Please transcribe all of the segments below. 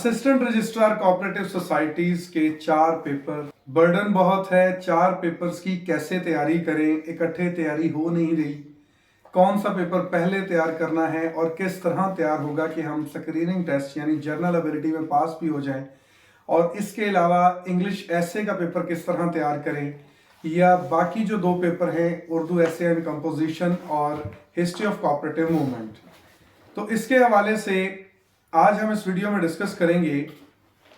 Assistant registrar cooperative societies के 4 paper, burden बहुत है। 4 पेपर्स की कैसे तैयारी करें, इकट्ठे तैयारी हो नहीं रही। कौन सा पेपर पहले तैयार करना है और किस तरह तैयार होगा कि हम स्क्रीनिंग टेस्ट यानी जनरल एबिलिटी में पास भी हो जाएं। और इसके अलावा इंग्लिश ऐसे का पेपर किस तरह तैयार करें, या बाकी जो 2 पेपर हैं उर्दू ऐसे एंड कंपोजिशन और हिस्ट्री ऑफ कोऑपरेटिव मूवमेंट। तो इसके हवाले से आज हम इस वीडियो में डिस्कस करेंगे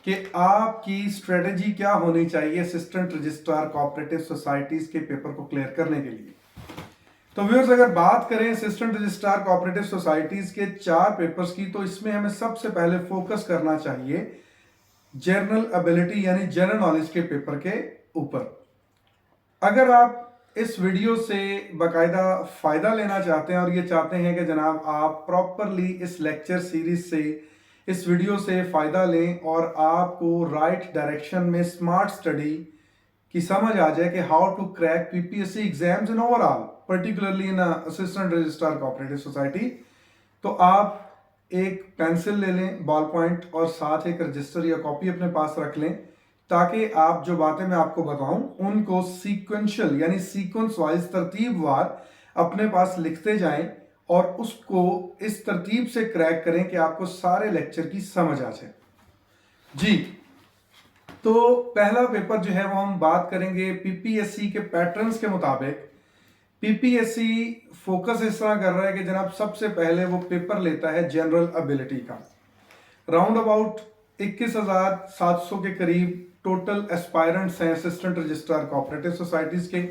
कि आपकी स्ट्रेटजी क्या होनी चाहिए असिस्टेंट रजिस्ट्रार कोऑपरेटिव सोसाइटीज के पेपर को क्लियर करने के लिए। तो व्यूअर्स, अगर बात करें असिस्टेंट रजिस्ट्रार कोऑपरेटिव सोसाइटीज के 4 पेपर्स की, तो इसमें हमें सबसे पहले फोकस करना चाहिए जनरल एबिलिटी यानी जनरल नॉलेज के पेपर के ऊपर। अगर आप इस वीडियो से बाकायदा फ़ायदा लेना चाहते हैं और ये चाहते हैं कि जनाब आप प्रॉपरली इस लेक्चर सीरीज से, इस वीडियो से फ़ायदा लें और आपको राइट डायरेक्शन में स्मार्ट स्टडी की समझ आ जाए कि how to crack PPSC exams in overall, particularly in assistant registrar cooperative society, तो आप एक पेंसिल ले लें, बॉल पॉइंट, और साथ एक रजिस्टर या कॉपी अपने पास रख लें, ताकि आप जो बातें मैं आपको बताऊं उनको सीक्वेंशियल यानी सीक्वेंस वाइज, तरतीबवार अपने पास लिखते जाएं और उसको इस तरतीब से क्रैक करें कि आपको सारे लेक्चर की समझ आ जाए। जी, तो पहला पेपर जो है वो हम बात करेंगे पीपीएससी के पैटर्न्स के मुताबिक। पीपीएससी फोकस इस तरह कर रहा है कि जनाब सबसे पहले वो पेपर लेता है जनरल एबिलिटी का। राउंड अबाउट 21,700 के करीब टोटल एस्पायरेंट्स हैं असिस्टेंट रजिस्ट्रार कोऑपरेटिव सोसाइटीज के।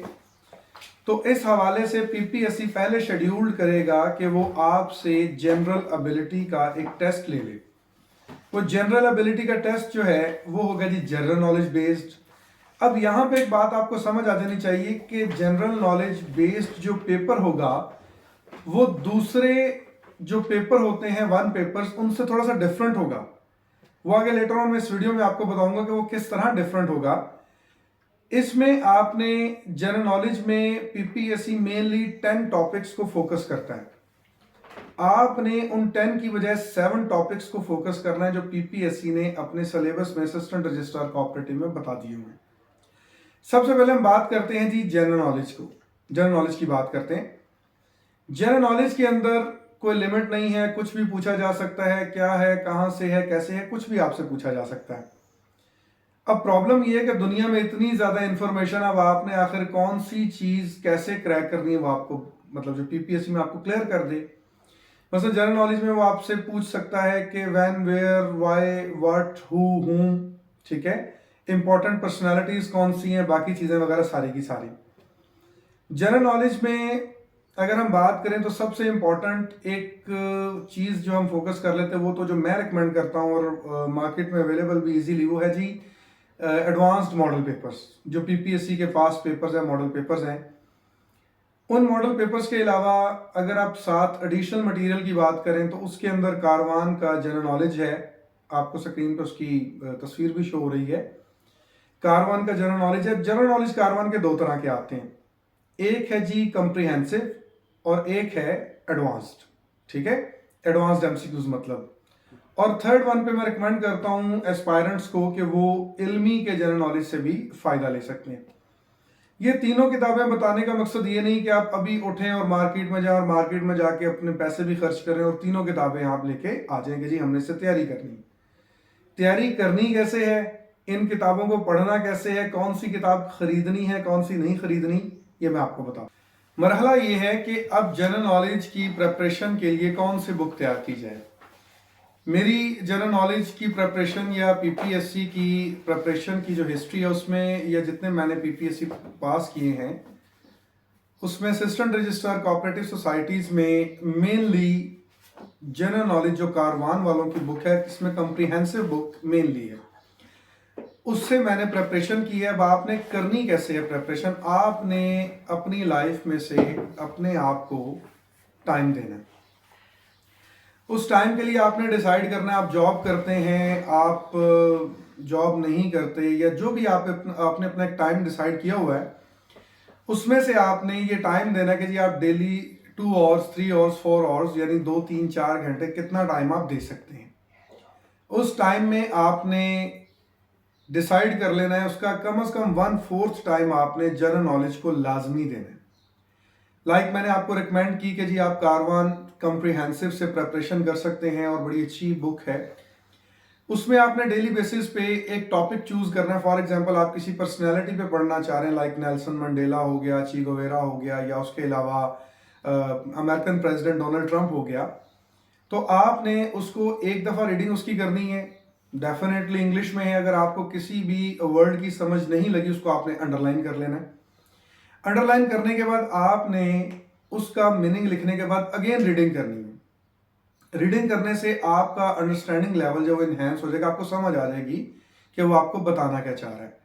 तो इस हवाले से पीपीएससी पहले शेड्यूल्ड करेगा कि वो आपसे जनरल एबिलिटी का एक टेस्ट ले ले। वो जनरल एबिलिटी का टेस्ट जो है वो होगा जी जनरल नॉलेज बेस्ड। अब यहाँ पे एक बात आपको समझ आ जानी चाहिए कि जनरल नॉलेज बेस्ड जो पेपर होगा वो दूसरे जो पेपर होते हैं 1 पेपर्स, उनसे थोड़ा सा डिफरेंट होगा। वो आगे लेटर ऑन मैं इस वीडियो में आपको बताऊंगा कि वो किस तरह डिफरेंट होगा। इसमें आपने जनरल नॉलेज में पीपीएससी मेनली 10 टॉपिक्स को फोकस करता है। आपने उन 10 की बजाय 7 टॉपिक्स को फोकस करना है जो पीपीएससी ने अपने सिलेबस में असिस्टेंट रजिस्ट्रार कोऑपरेटिव में बता दिए हुए हैं। सबसे पहले हम बात करते हैं जी जनरल नॉलेज को। जनरल नॉलेज की बात करते हैं। जनरल नॉलेज के अंदर कोई लिमिट नहीं है, कुछ भी पूछा जा सकता है। क्या है, कहां से है, कैसे है, कुछ भी आपसे पूछा जा सकता है। अब प्रॉब्लम यह है कि दुनिया में इतनी ज्यादा इंफॉर्मेशन, अब आपने आखिर कौन सी चीज कैसे क्रैक करनी है वो आपको, मतलब जो पीपीएससी में आपको क्लियर कर दे। मतलब जनरल नॉलेज में वो आपसे पूछ सकता है कि when, where, why, what, who, whom, ठीक है, इंपॉर्टेंट पर्सनालिटीज कौन सी हैं, बाकी चीजें वगैरह सारी की सारी। जनरल नॉलेज में अगर हम बात करें तो सबसे इंपॉर्टेंट एक चीज जो हम फोकस कर लेते हैं, वो तो जो मैं रिकमेंड करता हूँ और मार्केट में अवेलेबल भी इजीली, वो है जी एडवांस्ड मॉडल पेपर्स। जो पीपीएससी के पास पेपर्स हैं, मॉडल पेपर्स हैं, उन मॉडल पेपर्स के अलावा अगर आप साथ एडिशनल मटेरियल की बात करें तो उसके अंदर कारवान का जनरल नॉलेज है। आपको स्क्रीन पर उसकी तस्वीर भी शो हो रही है। कारवान का जनरल नॉलेज है। जनरल नॉलेज कारवान के 2 तरह के आते हैं, एक है जी कंप्रिहेंसिव और एक है एडवांस्ड, ठीक है, एडवांस्ड एमसीक्यूज मतलब। और थर्ड वन पे मैं रिकमेंड करता हूं एस्पायरेंट्स को कि वो इल्मी के जनरल नॉलेज से भी फायदा ले सकते हैं। ये तीनों किताबें बताने का मकसद ये नहीं कि आप अभी उठें और मार्केट में जाएं और मार्केट में जाके अपने पैसे भी खर्च करें और तीनों किताबें आप लेके आ जाएंगे जी हमने इससे तैयारी करनी। तैयारी करनी कैसे है, इन किताबों को पढ़ना कैसे है, कौन सी किताब खरीदनी है, कौन सी नहीं खरीदनी, ये मैं आपको बताऊं। मरहला ये है कि अब जनरल नॉलेज की प्रिपरेशन के लिए कौन सी बुक तैयार की जाए। मेरी जनरल नॉलेज की प्रिपरेशन या पीपीएससी की प्रिपरेशन की जो हिस्ट्री है उसमें, या जितने मैंने पीपीएससी पास किए हैं उसमें असिस्टेंट रजिस्ट्रार कोऑपरेटिव सोसाइटीज में मेनली जनरल नॉलेज जो कारवान वालों की बुक है, इसमें कंप्रिहेंसिव बुक मेनली है, उससे मैंने प्रिपरेशन की है। अब आपने करनी कैसे है प्रिपरेशन, आपने अपनी लाइफ में से अपने आप को टाइम देना है। उस टाइम के लिए आपने डिसाइड करना है, आप जॉब करते हैं, आप जॉब नहीं करते, या जो भी आपने अपना एक टाइम डिसाइड किया हुआ है, उसमें से आपने ये टाइम देना कि जी आप डेली 2 आवर्स, 3 आवर्स, 4 आवर्स यानी 2, 3, 4 घंटे कितना टाइम आप दे सकते हैं। उस टाइम में आपने डिसाइड कर लेना है, उसका कम से कम 1/4 टाइम आपने जनरल नॉलेज को लाजमी देना है। मैंने आपको रिकमेंड की कि जी आप कारवान कॉम्प्रिहेंसिव से प्रिपरेशन कर सकते हैं और बड़ी अच्छी बुक है। उसमें आपने डेली बेसिस पे एक टॉपिक चूज करना है। फॉर एग्जांपल आप किसी पर्सनैलिटी पे पढ़ना चाह रहे हैं, लाइक नेल्सन मंडेला हो गया, ची गुवेरा हो गया, या उसके अलावा अमेरिकन प्रेसिडेंट डोनाल्ड ट्रंप हो गया, तो आपने उसको एक दफ़ा रीडिंग उसकी करनी है। डेफिनेटली इंग्लिश में है, अगर आपको किसी भी वर्ड की समझ नहीं लगी उसको आपने अंडरलाइन कर लेना है। अंडरलाइन करने के बाद आपने उसका मीनिंग लिखने के बाद अगेन रीडिंग करनी है। रीडिंग करने से आपका अंडरस्टैंडिंग लेवल जो इनहेंस हो जाएगा, आपको समझ आ जाएगी कि वो आपको बताना क्या चाह रहा है।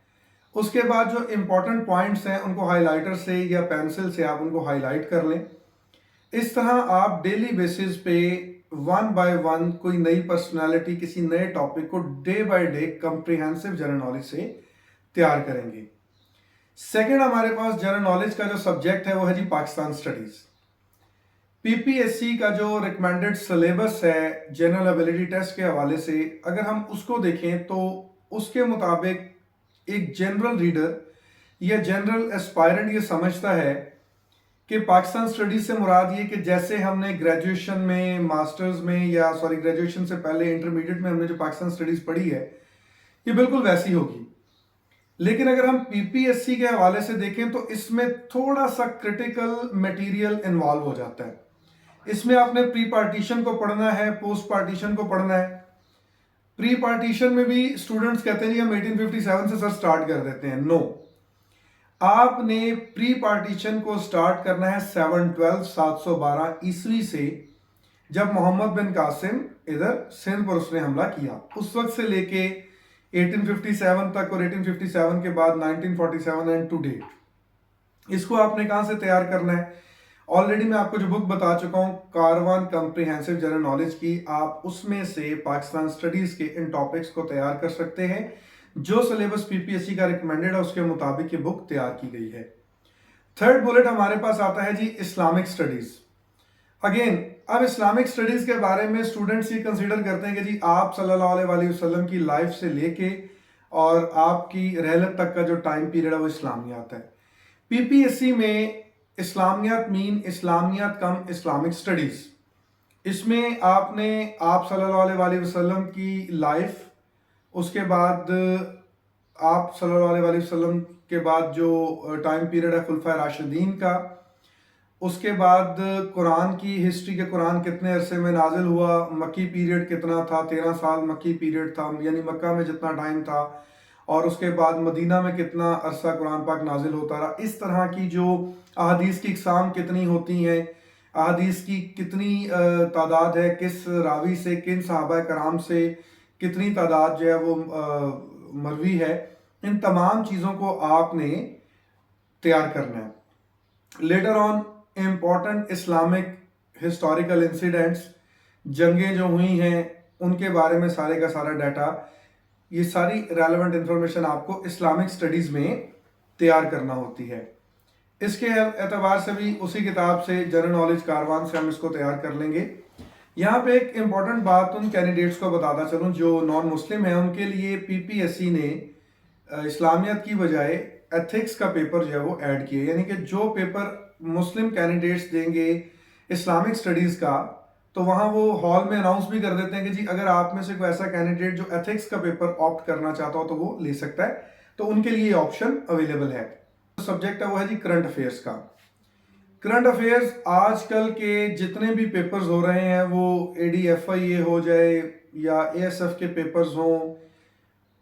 उसके बाद जो इंपॉर्टेंट पॉइंट्स हैं उनको हाइलाइटर से या पेंसिल से आप उनको हाईलाइट कर लें। इस तरह आप डेली बेसिस पे 1 बाय 1 कोई नई पर्सनालिटी, किसी नए टॉपिक को day by day comprehensive general knowledge से तैयार करेंगे। सेकंड, हमारे पास जनरल नॉलेज का जो सब्जेक्ट है वो है जी पाकिस्तान स्टडीज। पीपीएससी का जो रिकमेंडेड सिलेबस है जनरल एबिलिटी टेस्ट के हवाले से, अगर हम उसको देखें तो उसके मुताबिक एक जनरल रीडर या जनरल एस्पायरेंट ये समझता है कि पाकिस्तान स्टडीज से मुराद ये कि जैसे हमने ग्रेजुएशन में, मास्टर्स में, या सॉरी ग्रेजुएशन से पहले इंटरमीडिएट में हमने जो पाकिस्तान स्टडीज पढ़ी है ये बिल्कुल वैसी होगी। लेकिन अगर हम पीपीएससी के हवाले से देखें तो इसमें थोड़ा सा क्रिटिकल मटेरियल इन्वॉल्व हो जाता है। इसमें आपने प्री पार्टीशन को पढ़ना है, पोस्ट पार्टीशन को पढ़ना है। प्री पार्टीशन में भी स्टूडेंट्स कहते हैं जी हम 1857 से सर स्टार्ट कर देते हैं। नो, आपने प्री पार्टीशन को स्टार्ट करना है 712 ईस्वी से, जब मोहम्मद बिन कासिम इधर सिंध पर उसने हमला किया। उस वक्त से लेके 1857 तक और 1857 के बाद 1947 एंड टू डेट, इसको आपने कहां से तैयार करना है? ऑलरेडी मैं आपको जो बुक बता चुका हूं कारवान कॉम्प्रिहेंसिव जनरल नॉलेज की, आप उसमें से पाकिस्तान स्टडीज के इन टॉपिक्स को तैयार कर सकते हैं। जो सिलेबस पीपीएससी का रिकमेंडेड है उसके मुताबिक ये बुक तैयार की गई है। थर्ड बुलेट हमारे पास आता है जी इस्लामिक स्टडीज। अगेन, अब इस्लामिक स्टडीज के बारे में स्टूडेंट्स ये कंसीडर करते हैं कि जी आप सल्लल्लाहु अलैहि वसल्लम की लाइफ से लेके और आपकी रहलत तक का जो टाइम पीरियड है वो इस्लामियात है। पीपीएससी में इस्लामियात मीन इस्लामियात कम इस्लामिक स्टडीज। इसमें आपने आप सल्लल्लाहु अलैहि वसल्लम की लाइफ, उसके बाद आप सल्लल्लाहु अलैहि वसल्लम के बाद जो टाइम पीरियड है खुलफा राशिदीन का, उसके बाद कुरान की हिस्ट्री के कुरान कितने अरसे में नाजिल हुआ, मक्की पीरियड कितना था, 13 साल मक्की पीरियड था, यानी मक्का में जितना टाइम था, और उसके बाद मदीना में कितना अरसा कुरान पाक नाजिल होता रहा। इस तरह की जो अहादीस की इकसाम कितनी होती हैं, अहादीस की कितनी तादाद है, किस रावी से, किन सहाबा कराम से कितनी तादाद जो है वो मरवी है, इन तमाम चीज़ों को आपने तैयार करना है। Letter on important Islamic historical incidents, जंगें जो हुई हैं उनके बारे में सारे का सारा डाटा, ये सारी रेलेवेंट इंफॉर्मेशन आपको इस्लामिक स्टडीज़ में तैयार करना होती है। इसके एतबार से भी उसी किताब से जनरल नॉलेज कारवान से हम इसको तैयार कर लेंगे। यहाँ पे एक इम्पॉर्टेंट बात उन कैंडिडेट्स को बताता चलूँ जो नॉन मुस्लिम हैं, उनके लिए पीपीएससी ने इस्लामियत की बजाय एथिक्स का पेपर जो है वो ऐड किया। यानी कि जो पेपर मुस्लिम कैंडिडेट्स देंगे इस्लामिक स्टडीज़ का, तो वहाँ वो हॉल में अनाउंस भी कर देते हैं कि जी अगर आप में से कोई ऐसा कैंडिडेट जो एथिक्स का पेपर ऑप्ट करना चाहता हो तो वो ले सकता है। तो उनके लिए ऑप्शन अवेलेबल है। सब्जेक्ट है वो है जी करंट अफेयर्स का। करंट अफेयर्स आजकल के जितने भी पेपर्स हो रहे हैं, वो ADFIA हो जाए या ASF के पेपर्स हों,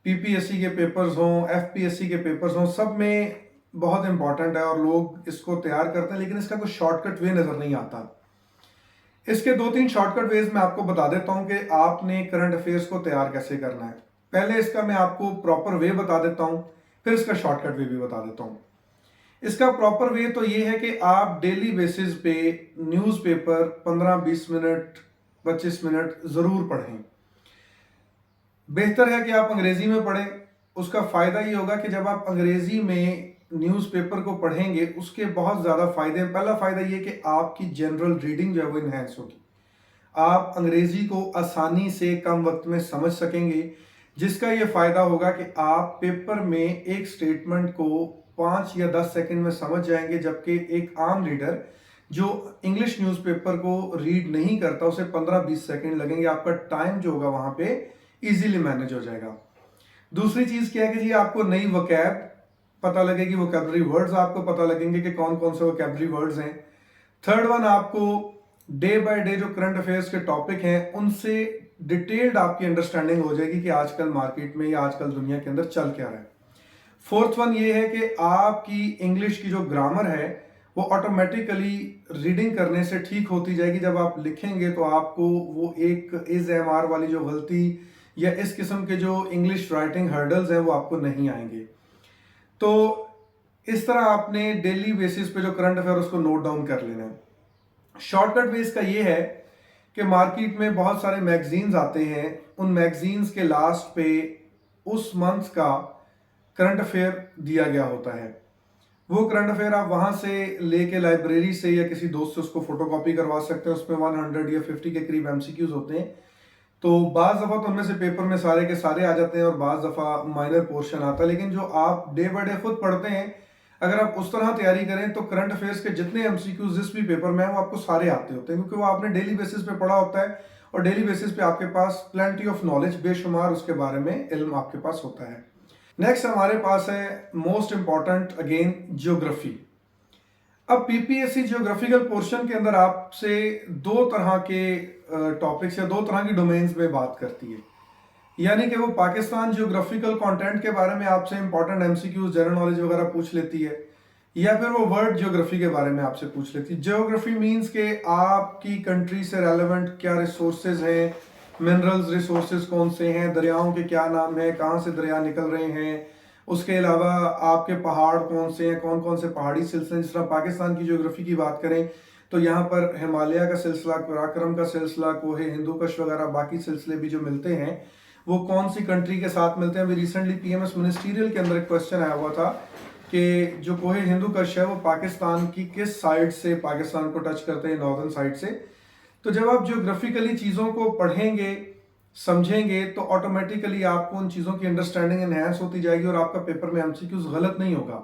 पीपीएससी के पेपर्स हों, FPSC के पेपर्स हों, सब में बहुत इंपॉर्टेंट है और लोग इसको तैयार करते हैं, लेकिन इसका कोई शॉर्टकट वे नज़र नहीं आता। इसके 2-3 शॉर्टकट वेज मैं आपको बता देता हूं कि आपने करंट अफेयर्स को तैयार कैसे करना है। पहले इसका मैं आपको प्रॉपर वे बता देता हूं, फिर इसका शॉर्टकट वे भी बता देता हूं। इसका प्रॉपर वे तो ये है कि आप डेली बेसिस पे न्यूज़पेपर 15-20 मिनट 25 मिनट ज़रूर पढ़ें। बेहतर है कि आप अंग्रेज़ी में पढ़ें। उसका फ़ायदा ये होगा कि जब आप अंग्रेज़ी में न्यूज़पेपर को पढ़ेंगे उसके बहुत ज़्यादा फ़ायदे हैं। पहला फ़ायदा ये कि आपकी जनरल रीडिंग जो है वो इन्हेंस होगी। आप अंग्रेजी को आसानी से कम वक्त में समझ सकेंगे, जिसका ये फायदा होगा कि आप पेपर में एक स्टेटमेंट को 5 या 10 सेकंड में समझ जाएंगे, जबकि एक आम रीडर जो इंग्लिश न्यूज़पेपर को रीड नहीं करता उसे 15-20 सेकंड लगेंगे। आपका टाइम जो होगा वहां पे इजीली मैनेज हो जाएगा। दूसरी चीज क्या है कि जी आपको नई वोकैब पता लगेगी, वोकैबुलरी वर्ड्स आपको पता लगेंगे कि कौन कौन से वोकैबुलरी वर्ड्स हैं। थर्ड वन, आपको डे बाय डे जो करंट अफेयर्स के टॉपिक हैं उनसे डिटेल्ड आपकी अंडरस्टैंडिंग हो जाएगी कि आजकल मार्केट में या आजकल दुनिया के अंदर चल क्या रहा है। फोर्थ वन ये है कि आपकी इंग्लिश की जो ग्रामर है वो ऑटोमेटिकली रीडिंग करने से ठीक होती जाएगी। जब आप लिखेंगे तो आपको वो एक इज एम आर वाली जो गलती या इस किस्म के जो इंग्लिश राइटिंग हर्डल्स हैं वो आपको नहीं आएंगे। तो इस तरह आपने डेली बेसिस पे जो करंट अफेयर उसको नोट डाउन कर लेना है। शॉर्टकट वे इसका ये है कि मार्केट में बहुत सारे मैगजीन्स आते हैं, उन मैगजीन्स के लास्ट पे उस मंथ का करंट अफेयर दिया गया होता है। वो करंट अफेयर आप वहां से लेके लाइब्रेरी से या किसी दोस्त से उसको फोटोकॉपी करवा सकते हैं। उसमें 100 या 50 के करीब एमसीक्यूज होते हैं। तो बाज दफ़ा तो उनमें से पेपर में सारे के सारे आ जाते हैं और बाज दफ़ा माइनर पोर्शन आता है। लेकिन जो आप डे बाय डे खुद पढ़ते हैं, अगर आप उस तरह तैयारी करें तो करंट अफेयर्स के जितने एमसीक्यूज जिस भी पेपर में है वो आपको सारे आते होते हैं, क्योंकि वो आपने डेली बेसिस पे पढ़ा होता है और डेली बेसिस पे आपके पास प्लेंटी ऑफ नॉलेज, बेशुमार उसके बारे में इल्म आपके पास होता है। नेक्स्ट हमारे पास है मोस्ट इंपॉर्टेंट अगेन, ज्योग्राफी। अब पीपीएससी ज्योग्राफिकल पोर्शन के अंदर आपसे दो तरह के टॉपिक्स या दो तरह की डोमेन्स में बात करती है। यानी कि वो पाकिस्तान ज्योग्राफिकल कंटेंट के बारे में आपसे इंपॉर्टेंट एमसीक्यूज, जनरल नॉलेज वगैरह पूछ लेती है, या फिर वो वर्ल्ड ज्योग्राफी के बारे में आपसे पूछ लेती है। ज्योग्राफी मींस के आपकी कंट्री से रेलेवेंट क्या रिसोर्सेज हैं, मिनरल्स रिसोर्सेज कौन से हैं, दरियाओं के क्या नाम है, कहाँ से दरिया निकल रहे हैं, उसके अलावा आपके पहाड़ कौन से हैं, कौन कौन से पहाड़ी सिलसिले। जिस तरह पाकिस्तान की ज्योग्राफी की बात करें तो यहाँ पर हिमालय का सिलसिला, पराक्रम का सिलसिला, कोहे हिंदुकुश वगैरह बाकी सिलसिले भी जो मिलते हैं वो कौन सी कंट्री के साथ मिलते हैं। अभी रिसेंटली पीएमएस मिनिस्टीरियल के अंदर एक क्वेश्चन आया हुआ था कि जो कोहे हिंदुकुश है वो पाकिस्तान की किस साइड से पाकिस्तान को टच करते हैं, नॉर्दर्न साइड से। तो जब आप ज्योग्राफिकली चीज़ों को पढ़ेंगे, समझेंगे, तो ऑटोमेटिकली आपको उन चीज़ों की अंडरस्टैंडिंग एनहेंस होती जाएगी और आपका पेपर में एमसीक्यूज गलत नहीं होगा।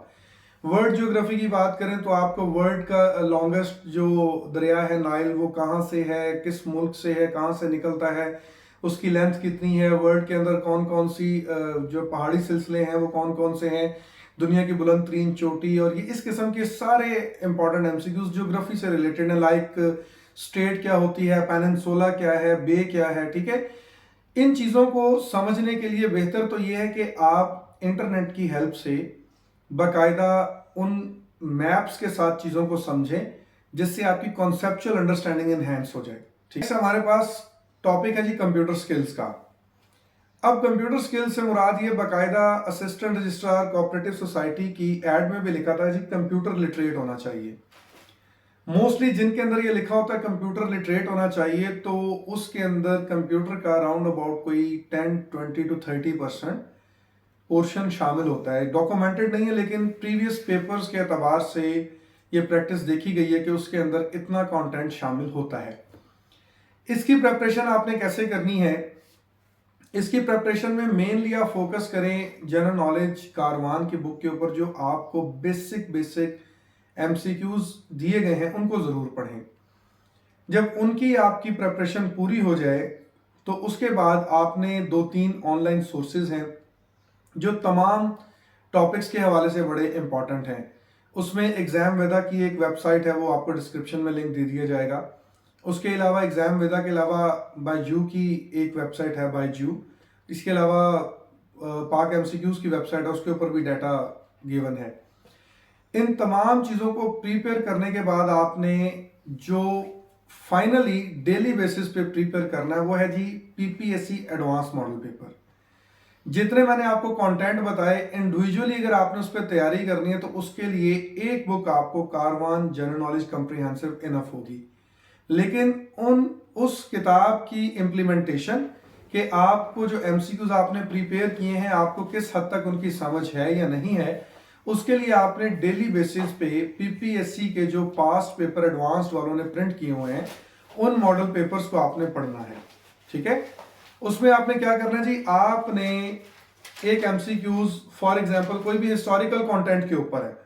वर्ल्ड ज्योग्राफी की बात करें तो आपको वर्ल्ड का लॉन्गेस्ट जो दरिया है नाइल वो कहाँ से है, किस मुल्क से है, कहाँ से निकलता है, उसकी लेंथ कितनी है, वर्ल्ड के अंदर कौन कौन सी जो पहाड़ी सिलसिले हैं वो कौन कौन से हैं, दुनिया की बुलंद तरीन चोटी, और ये इस किस्म के सारे इंपॉर्टेंट एमसीक्यूज ज्योग्राफी से रिलेटेड है। लाइक स्टेट क्या होती है, पेनिनसुला क्या है, बे क्या है, ठीक है। इन चीज़ों को समझने के लिए बेहतर तो ये है कि आप इंटरनेट की हेल्प से बाकायदा उन मैप्स के साथ चीज़ों को समझें, जिससे आपकी कॉन्सेप्चुअल अंडरस्टैंडिंग एनहेंस हो जाए। ठीक है, हमारे पास टॉपिक है जी कंप्यूटर स्किल्स का। अब कंप्यूटर स्किल्स से मुराद ये बाकायदा असिस्टेंट रजिस्ट्रार कोऑपरेटिव सोसाइटी की एड में भी लिखा था जी कंप्यूटर लिटरेट होना चाहिए। मोस्टली जिनके अंदर ये लिखा होता है कंप्यूटर लिटरेट होना चाहिए, तो उसके अंदर कंप्यूटर का अराउंड अबाउट कोई 10, 20 to 30% पोर्शन शामिल होता है। डॉक्यूमेंटेड नहीं है, लेकिन प्रीवियस पेपर्स के अतबार से ये प्रैक्टिस देखी गई है कि उसके अंदर इतना कंटेंट शामिल होता है। इसकी प्रिपरेशन आपने कैसे करनी है? इसकी प्रिपरेशन में मेनली आप फोकस करें जनरल नॉलेज कारवान की बुक के ऊपर, जो आपको बेसिक एमसीक्यूज दिए गए हैं उनको ज़रूर पढ़ें। जब उनकी आपकी प्रिपरेशन पूरी हो जाए तो उसके बाद आपने 2-3 ऑनलाइन सोर्सेज हैं जो तमाम टॉपिक्स के हवाले से बड़े इंपॉर्टेंट हैं। उसमें एग्ज़ाम वेदा की एक वेबसाइट है, वो आपको डिस्क्रिप्शन में लिंक दे दिया जाएगा। उसके अलावा एग्ज़ाम वेदा के अलावा बायजू की एक वेबसाइट है, बायजू। इसके अलावा पाक एमसीक्यूज़ की वेबसाइट है, उसके ऊपर भी डाटा गिवन है। इन तमाम चीज़ों को प्रिपेयर करने के बाद आपने जो फाइनली डेली बेसिस पे प्रिपेयर करना है वो है जी पीपीएससी एडवांस मॉडल पेपर। जितने मैंने आपको कंटेंट बताए, इंडिविजुअली अगर आपने उस पर तैयारी करनी है तो उसके लिए एक बुक आपको Karwan general knowledge comprehensive enough होगी। लेकिन उस किताब की इम्प्लीमेंटेशन के आपको जो एमसीक्यूज आपने प्रिपेयर किए हैं, आपको किस हद तक उनकी समझ है या नहीं है, उसके लिए आपने डेली बेसिस पे पीपीएससी के जो पास्ट पेपर एडवांस्ड वालों ने प्रिंट किए हुए हैं उन मॉडल पेपर्स को आपने पढ़ना है, ठीक है। उसमें आपने क्या करना है जी, आपने एक एमसीक्यूज फॉर एग्जांपल कोई भी हिस्टोरिकल कंटेंट के ऊपर है,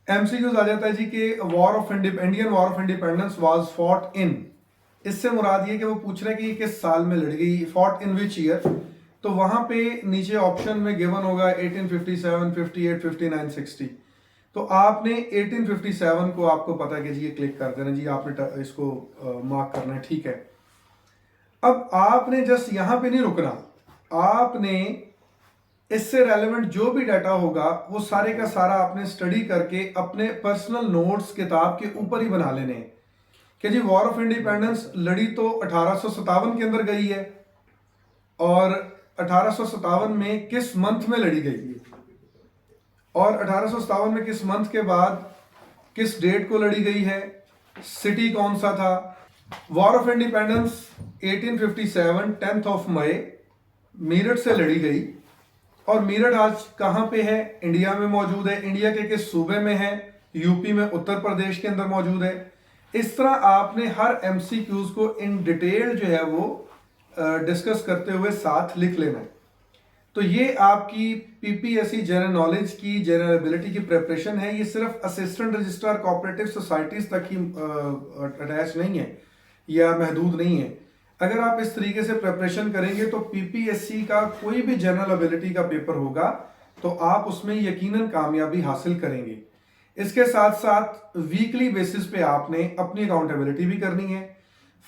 एमसीक्यूज आ जाता है जी कि Indian war of independence was fought in, इससे मुराद ये कि वो पूछ रहे हैं कि ये किस साल में लड़ी गई, फॉट इन विच ईयर, तो वहां पे नीचे ऑप्शन में गिवन होगा 1857, 58, 59, 60। तो आपने 1857 को आपको पता है कि जी ये क्लिक कर देना जी, आपने इसको मार्क करना है, ठीक है। अब आपने जस्ट यहां पे नहीं रुकना, आपने इससे रेलेवेंट जो भी डाटा होगा वो सारे का सारा आपने स्टडी करके अपने पर्सनल नोट्स किताब के ऊपर ही बना लेने हैं कि जी वॉर ऑफ इंडिपेंडेंस लड़ी तो 1857 के अंदर गई है, और 1857 में किस मंथ में लड़ी गई, और 1857 में किस मंथ के बाद किस डेट को लड़ी गई है, सिटी कौन सा था। War of independence 1857 10th of मई मीरठ से लड़ी गई, और मीरठ आज कहां पे है, इंडिया में मौजूद है। इंडिया के किस सूबे में है, यूपी में, उत्तर प्रदेश के अंदर मौजूद है। इस तरह आपने हर एमसीक्यूज को इन डिटेल जो है वो डिस्कस करते हुए साथ लिख लेना है। तो ये आपकी पीपीएससी जनरल नॉलेज की, जनरल एबिलिटी की प्रिपरेशन है। ये सिर्फ असिस्टेंट रजिस्ट्रार कोऑपरेटिव सोसाइटीज तक ही अटैच नहीं है या महदूद नहीं है। अगर आप इस तरीके से प्रिपरेशन करेंगे तो पीपीएससी का कोई भी जनरल एबिलिटी का पेपर होगा तो आप उसमें यकीनन कामयाबी हासिल करेंगे। इसके साथ साथ वीकली बेसिस पे आपने अपनी अकाउंटेबिलिटी भी करनी है।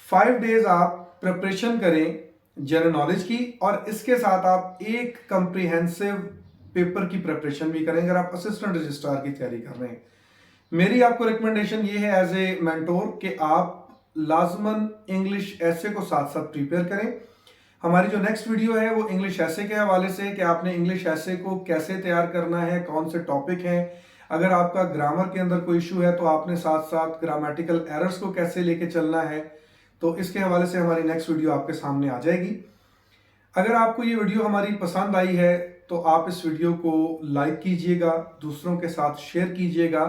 5 डेज आप प्रिपरेशन करें जनरल नॉलेज की, और इसके साथ आप एक कंप्रीहेंसिव पेपर की प्रिपरेशन भी करें अगर आप असिस्टेंट रजिस्ट्रार की तैयारी कर रहे हैं। मेरी आपको रिकमेंडेशन ये है एज ए मेंटोर कि आप लाजमन इंग्लिश ऐसे को साथ साथ प्रिपेयर करें। हमारी जो नेक्स्ट वीडियो है वो इंग्लिश ऐसे के हवाले से कि आपने इंग्लिश ऐसे को कैसे तैयार करना है, कौन से टॉपिक हैं। अगर आपका ग्रामर के अंदर कोई इशू है तो आपने साथ साथ ग्रामेटिकल एरर्स को कैसे लेके चलना है, तो इसके हवाले से हमारी नेक्स्ट वीडियो आपके सामने आ जाएगी। अगर आपको ये वीडियो हमारी पसंद आई है तो आप इस वीडियो को लाइक कीजिएगा, दूसरों के साथ शेयर कीजिएगा,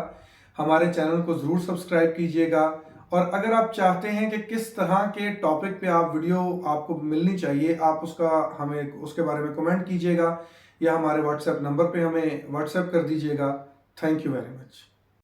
हमारे चैनल को ज़रूर सब्सक्राइब कीजिएगा। और अगर आप चाहते हैं कि किस तरह के टॉपिक पे आप वीडियो आपको मिलनी चाहिए, आप हमें उसके बारे में कमेंट कीजिएगा या हमारे व्हाट्सएप नंबर पे हमें व्हाट्सएप कर दीजिएगा। Thank you very much.